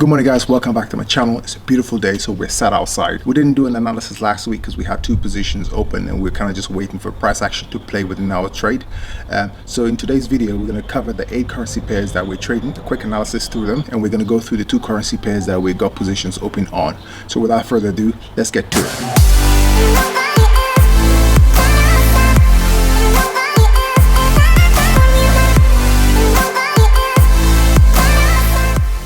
Good morning guys, welcome back to my channel. It's a beautiful day, so we're sat outside. We didn't do an analysis last week because we had two positions open and we're kind of just waiting for price action to play within our trade. So in today's video, we're going to cover the 8 currency pairs that we're trading, a quick analysis through them, and we're going to go through the 2 currency pairs that we got positions open on. So without further ado, let's get to it.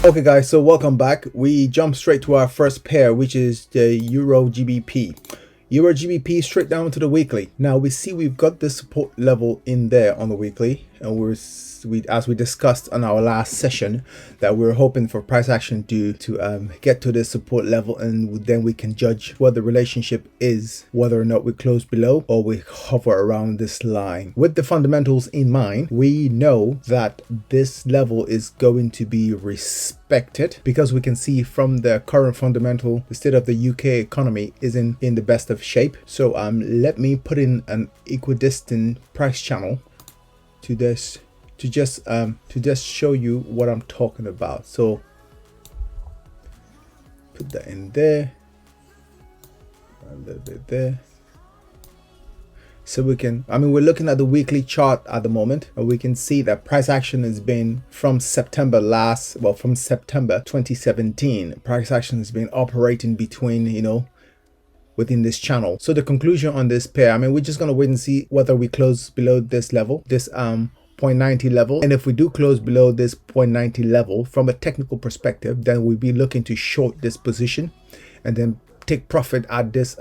Okay guys, so welcome back. We jump straight to our first pair, which is the Euro GBP. Euro GBP straight down to the weekly. Now we see we've got this support level in there on the weekly, and as we discussed on our last session, that we're hoping for price action to get to this support level, and then we can judge what the relationship is, whether or not we close below or we hover around this line. With the fundamentals in mind, we know that this level is going to be respected because we can see from the current fundamental, the state of the UK economy isn't in the best of shape. So let me put in an equidistant price channel to this to just show you what I'm talking about. So put that in there, a little bit there, so we can, we're looking at the weekly chart at the moment, and we can see that price action has been from September 2017. Price action has been operating between, within this channel. So the conclusion on this pair, we're just going to wait and see whether we close below this level, this 0.90 level. And if we do close below this 0.90 level from a technical perspective, then we'll be looking to short this position and then take profit at this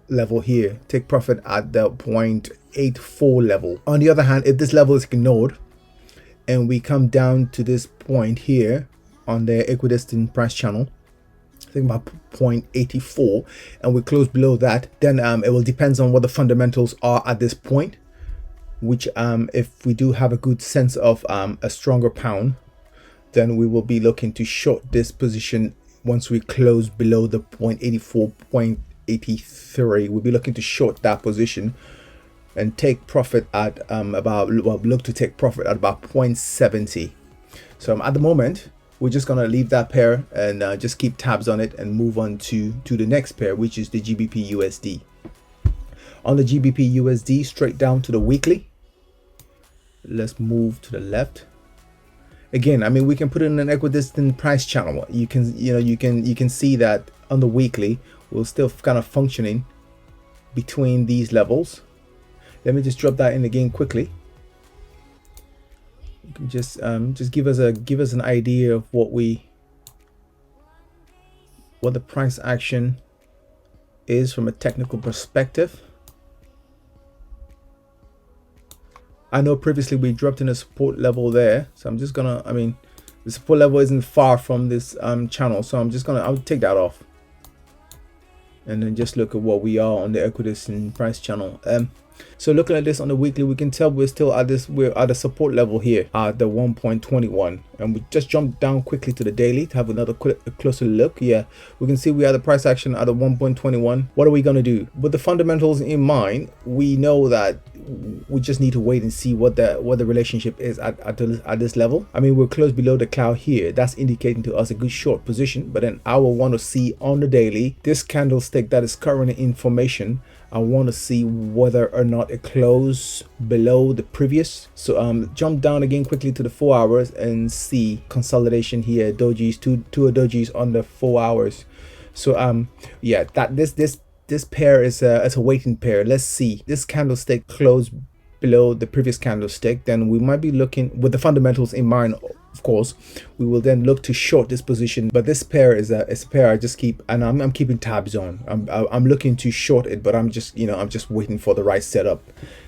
level here, take profit at the 0.84 level. On the other hand, if this level is ignored and we come down to this point here on the equidistant price channel, I think about 0.84, and we close below that, then it will depend on what the fundamentals are at this point, which if we do have a good sense of a stronger pound, then we will be looking to short this position. Once we close below the 0.84, 0.83, we'll be looking to short that position and take profit at look to take profit at about 0.70. So at the moment, we're just gonna leave that pair and just keep tabs on it and move on to the next pair, which is the GBP USD. On the GBP USD, straight down to the weekly. Let's move to the left. Again, we can put in an equidistant price channel. You can see that on the weekly, we're still kind of functioning between these levels. Let me just drop that in again quickly. Just give us an idea of what the price action is from a technical perspective. I know previously we dropped in a support level there, so I'm just gonna, the support level isn't far from this channel, so I'll take that off and then just look at what we are on the equidistant price channel. So looking at this on the weekly, we can tell we're at a support level here at the 1.21, and we just jumped down quickly to the daily to have another closer look. Yeah, we can see we have the price action at a 1.21. What are we going to do with the fundamentals in mind? We know that we just need to wait and see what the relationship is at this level. We're close below the cloud here. That's indicating to us a good short position, but then I will want to see on the daily this candlestick that is current information. I want to see whether or not it closed below the previous. So jump down again quickly to the 4 hours and see consolidation here. Dojis, two dojis on the 4 hours. So yeah, that this pair is a waiting pair. Let's see this candlestick close below the previous candlestick, then we might be looking with the fundamentals in mind. Of course, we will then look to short this position, but this pair is a pair I just keep, and I'm keeping tabs on. I'm looking to short it, but I'm just waiting for the right setup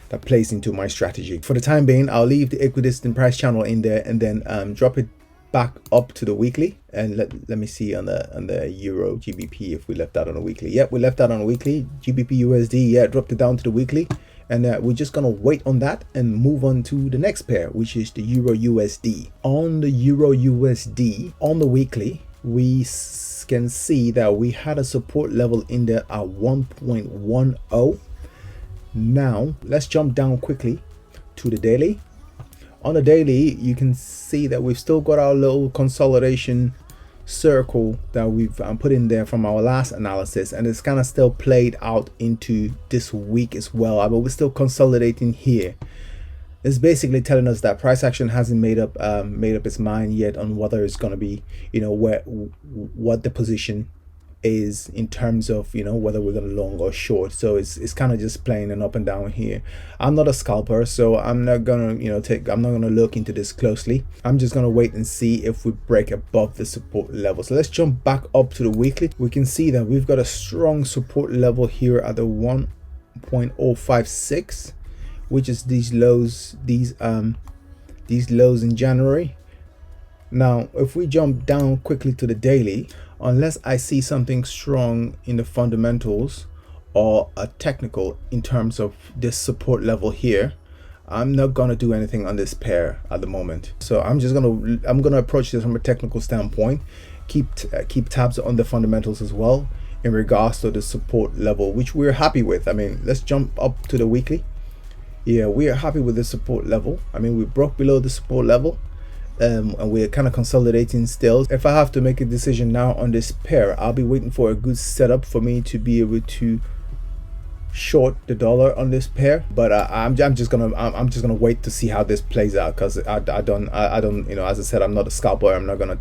that plays into my strategy. For the time being, I'll leave the equidistant price channel in there and then drop it back up to the weekly. And let me see on the Euro GBP if we left that on a weekly. Yep, we left that on a weekly. GBP USD, yeah, dropped it down to the weekly. And we're just gonna wait on that and move on to the next pair, which is the Euro USD. On the Euro USD, on the weekly, we can see that we had a support level in there at 1.10. Now let's jump down quickly to the daily. On the daily, you can see that we've still got our little consolidation circle that we've put in there from our last analysis, and it's kind of still played out into this week as well. But we're still consolidating here. It's basically telling us that price action hasn't made up its mind yet on whether it's going to be, what the position is in terms of, whether we're going to long or short. So it's kind of just playing an up and down here. I'm not a scalper, so I'm not gonna I'm not gonna look into this closely. I'm just gonna wait and see if we break above the support level. So let's jump back up to the weekly. We can see that we've got a strong support level here at the 1.056, which is these lows in January. Now if we jump down quickly to the daily, unless I see something strong in the fundamentals or a technical in terms of this support level here, I'm not gonna do anything on this pair at the moment. So I'm gonna approach this from a technical standpoint, keep tabs on the fundamentals as well in regards to the support level, which we're happy with. I mean, let's jump up to the weekly. Yeah, we are happy with the support level. I mean, we broke below the support level. And we're kind of consolidating still. If I have to make a decision now on this pair, I'll be waiting for a good setup for me to be able to short the dollar on this pair. But I'm just gonna wait to see how this plays out, because I don't as I said, I'm not a scalper. I'm not gonna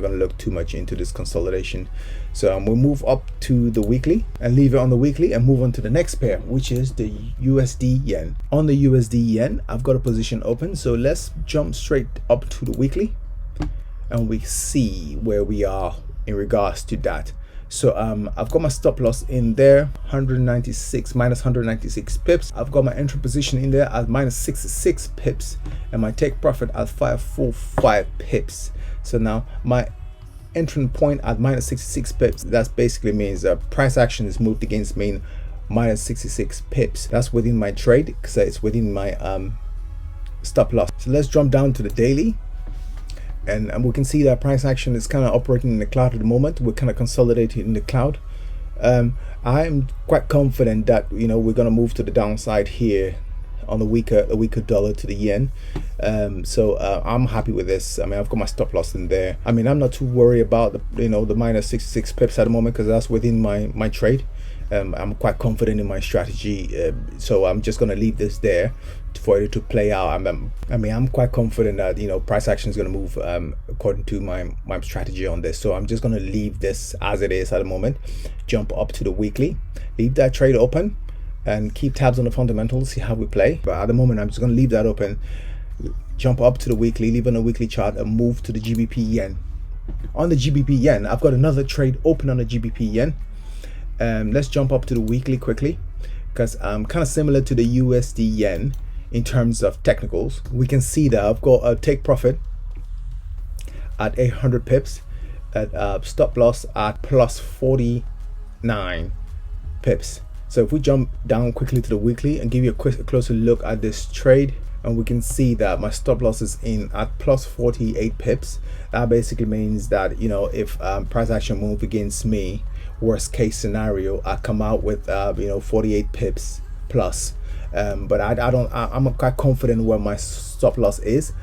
look too much into this consolidation. So we'll move up to the weekly and leave it on the weekly and move on to the next pair, which is the USD yen. On the USD yen, I've got a position open, so let's jump straight up to the weekly and we see where we are in regards to that. So I've got my stop loss in there, minus 196 pips. I've got my entry position in there at minus 66 pips and my take profit at 545 pips. So now my entering point at minus 66 pips, that basically means price action is moved against me minus 66 pips. That's within my trade because it's within my stop loss. So let's jump down to the daily. And we can see that price action is kind of operating in the cloud at the moment. We're kind of consolidating in the cloud. I'm quite confident that we're going to move to the downside here on the weaker dollar to the yen. So I'm happy with this. I mean, I've got my stop loss in there. I mean, I'm not too worried about the minus 66 pips at the moment because that's within my trade. I'm quite confident in my strategy, so I'm just going to leave this there for it to play out. I'm quite confident that price action is going to move according to my strategy on this. So I'm just going to leave this as it is at the moment. Jump up to the weekly, leave that trade open, and keep tabs on the fundamentals. See how we play. But at the moment, I'm just going to leave that open. Jump up to the weekly, leave on a weekly chart, and move to the GBP yen. On the GBP yen, I've got another trade open on the GBP yen. Let's jump up to the weekly quickly, because kind of similar to the USD yen in terms of technicals. We can see that I've got a take profit at 800 pips, at stop loss at plus 49 pips. So if we jump down quickly to the weekly and give you a closer look at this trade, and we can see that my stop loss is in at plus 48 pips. That basically means that if price action move against me, worst case scenario, I come out with 48 pips plus. But I'm quite confident where my stop loss is.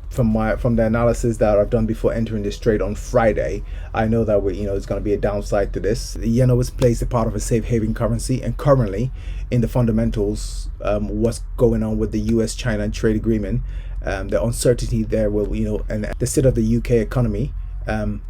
From the analysis that I've done before entering this trade on Friday, I know that it's going to be a downside to this. The yen always plays the part of a safe haven currency, and currently in the fundamentals, what's going on with the US-China trade agreement, the uncertainty there will and the state of the UK economy. I'm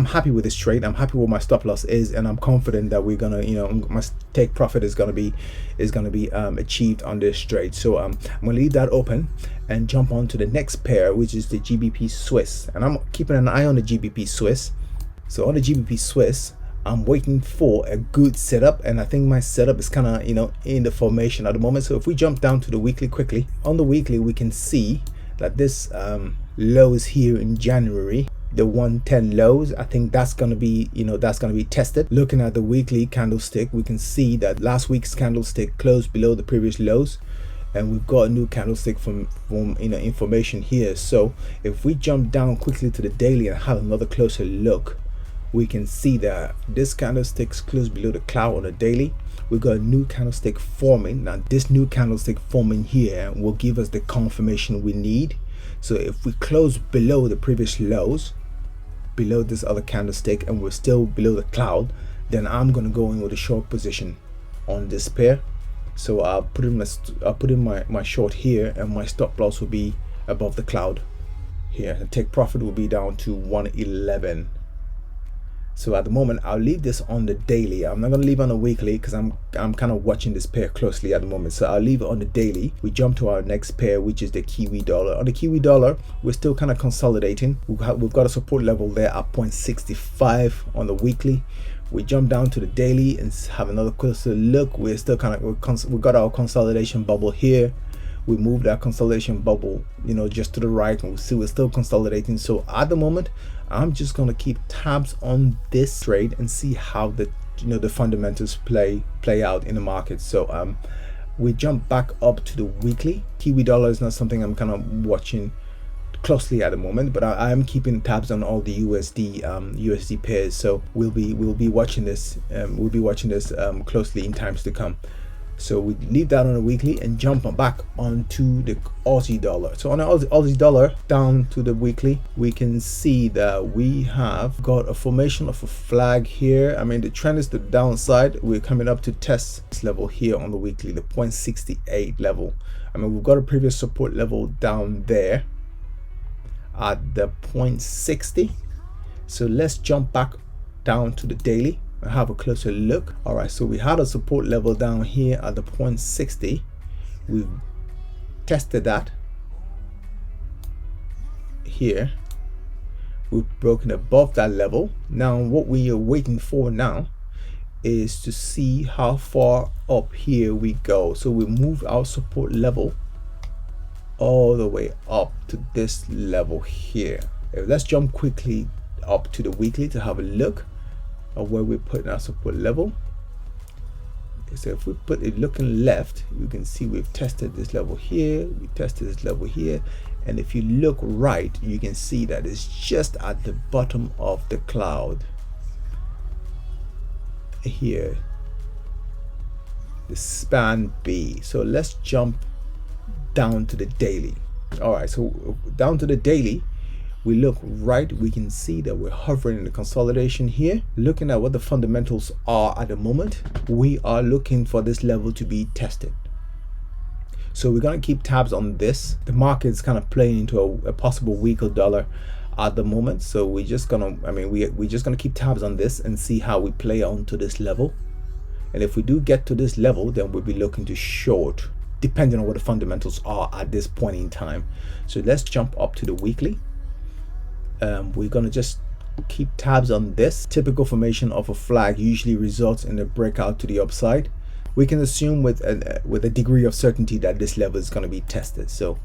happy with this trade. I'm happy where my stop loss is, and I'm confident that we're gonna my take profit is gonna be achieved on this trade. So I'm gonna leave that open and jump on to the next pair, which is the GBP Swiss, and I'm keeping an eye on the GBP Swiss. So on the GBP Swiss, I'm waiting for a good setup, and I think my setup is kind of in the formation at the moment. So if we jump down to the weekly quickly, on the weekly we can see that this lows here in January, the 110 lows, I think that's going to be tested. Looking at the weekly candlestick, we can see that last week's candlestick closed below the previous lows, and we've got a new candlestick from information here. So if we jump down quickly to the daily and have another closer look, we can see that this candlestick's closed below the cloud on the daily. We've got a new candlestick forming. Now this new candlestick forming here will give us the confirmation we need. So if we close below the previous lows, below this other candlestick and we're still below the cloud, then I'm going to go in with a short position on this pair. So I'll put in my short here, and my stop loss will be above the cloud here. The take profit will be down to 111. So at the moment, I'll leave this on the daily. I'm not going to leave on a weekly because I'm kind of watching this pair closely at the moment. So I'll leave it on the daily. We jump to our next pair, which is the Kiwi dollar. On the Kiwi dollar, we're still kind of consolidating. We've got a support level there at 0.65 on the weekly. We jump down to the daily and have another closer look. We're still we've got our consolidation bubble here. We moved our consolidation bubble, just to the right, and we see we're still consolidating. So at the moment, I'm just going to keep tabs on this trade and see how the fundamentals play out in the market. So we jump back up to the weekly. Kiwi dollar is not something I'm kind of watching closely at the moment, but I am keeping tabs on all the USD pairs. So we'll be watching this. Closely in times to come. So we leave that on a weekly and jump back onto the Aussie dollar. So on the Aussie dollar, down to the weekly, we can see that we have got a formation of a flag here. I mean, the trend is the downside. We're coming up to test this level here on the weekly, the 0.68 level. I mean, we've got a previous support level down there at the 0.60. So let's jump back down to the daily and have a closer look. All right, so we had a support level down here at the 0.60. We've tested that here. We've broken above that level. Now what we are waiting for now is to see how far up here we go. So we move our support level all the way up to this level here. Let's jump quickly up to the weekly to have a look of where we're putting our support level. So if we put it looking left, you can see we've tested this level here, we tested this level here, and if you look right, you can see that it's just at the bottom of the cloud here, the span B. So let's jump down to the daily. All right, so down to the daily, we look right, we can see that we're hovering in the consolidation here. Looking at what the fundamentals are at the moment, we are looking for this level to be tested. So we're going to keep tabs on this. The market is kind of playing into a possible weaker dollar at the moment. So we're just going to, we're just going to keep tabs on this and see how we play on to this level. And if we do get to this level, then we'll be looking to short, depending on what the fundamentals are at this point in time. So let's jump up to the weekly. We're going to just keep tabs on this. Typical formation of a flag usually results in a breakout to the upside. We can assume with a degree of certainty that this level is going to be tested. So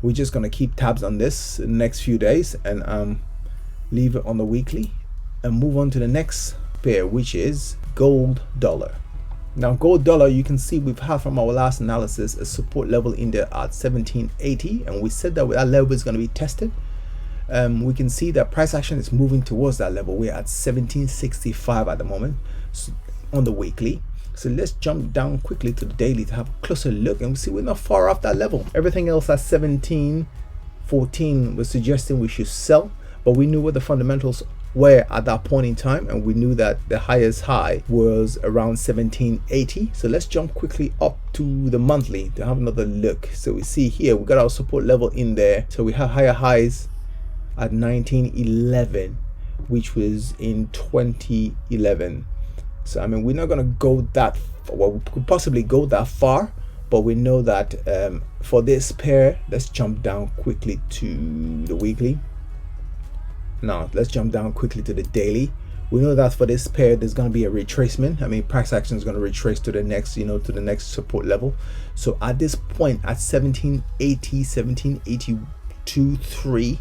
we're just going to keep tabs on this in the next few days and leave it on the weekly and move on to the next pair, which is gold dollar. Now gold dollar, you can see we've had from our last analysis a support level in there at 1780, and we said that that level is going to be tested. We can see that price action is moving towards that level. We're at 1765 at the moment on the weekly. So let's jump down quickly to the daily to have a closer look, and we see we're not far off that level. Everything else at 1714 was suggesting we should sell, but we knew what the fundamentals were at that point in time, and we knew that the highest high was around 1780. So let's jump quickly up to the monthly to have another look. So we see here we got our support level in there. So we have higher highs at 1911, which was in 2011. So we're not going to go that far. Well, we could possibly go that far, but we know that for this pair, let's jump down quickly to the weekly. Now let's jump down quickly to the daily. We know that for this pair there's going to be a retracement. Price action is going to retrace to the next, to the next support level. So at this point at 1780, 1782.3,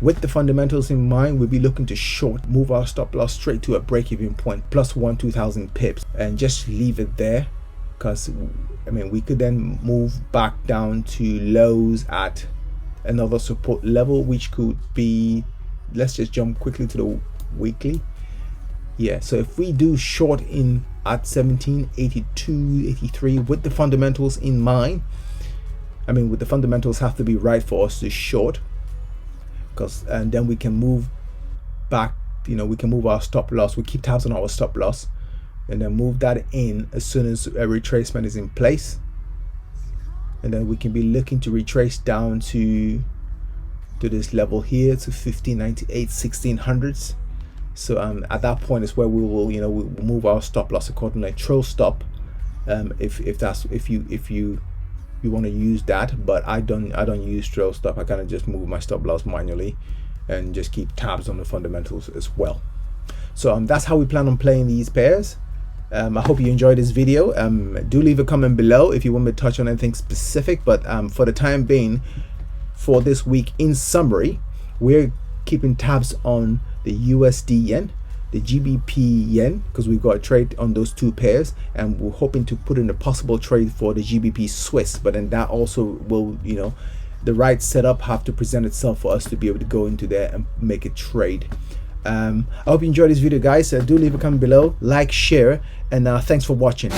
with the fundamentals in mind, we'll be looking to short, move our stop loss straight to a break-even point, plus 2,000 pips, and just leave it there, because we could then move back down to lows at another support level, which could be, let's just jump quickly to the weekly. Yeah, so if we do short in at 1782.83 with the fundamentals in mind, with the fundamentals have to be right for us to short, and then we can move back, you know, we can move our stop loss. We keep tabs on our stop loss and then move that in as soon as a retracement is in place. And then we can be looking to retrace down to this level here, to 1598, 1600s. So at that point is where we will, you know, we'll move our stop loss accordingly. Trail stop, if you want to use that, but I don't use trail stop. I kind of just move my stop loss manually and just keep tabs on the fundamentals as well. So that's how we plan on playing these pairs. I hope you enjoyed this video. Do leave a comment below if you want me to touch on anything specific, but for the time being, for this week, in summary, we're keeping tabs on the USD yen, the GBP yen, because we've got a trade on those two pairs, and we're hoping to put in a possible trade for the GBP Swiss, but then that also will, you know, the right setup have to present itself for us to be able to go into there and make a trade. I hope you enjoyed this video, guys. Do leave a comment below, like, share, and thanks for watching.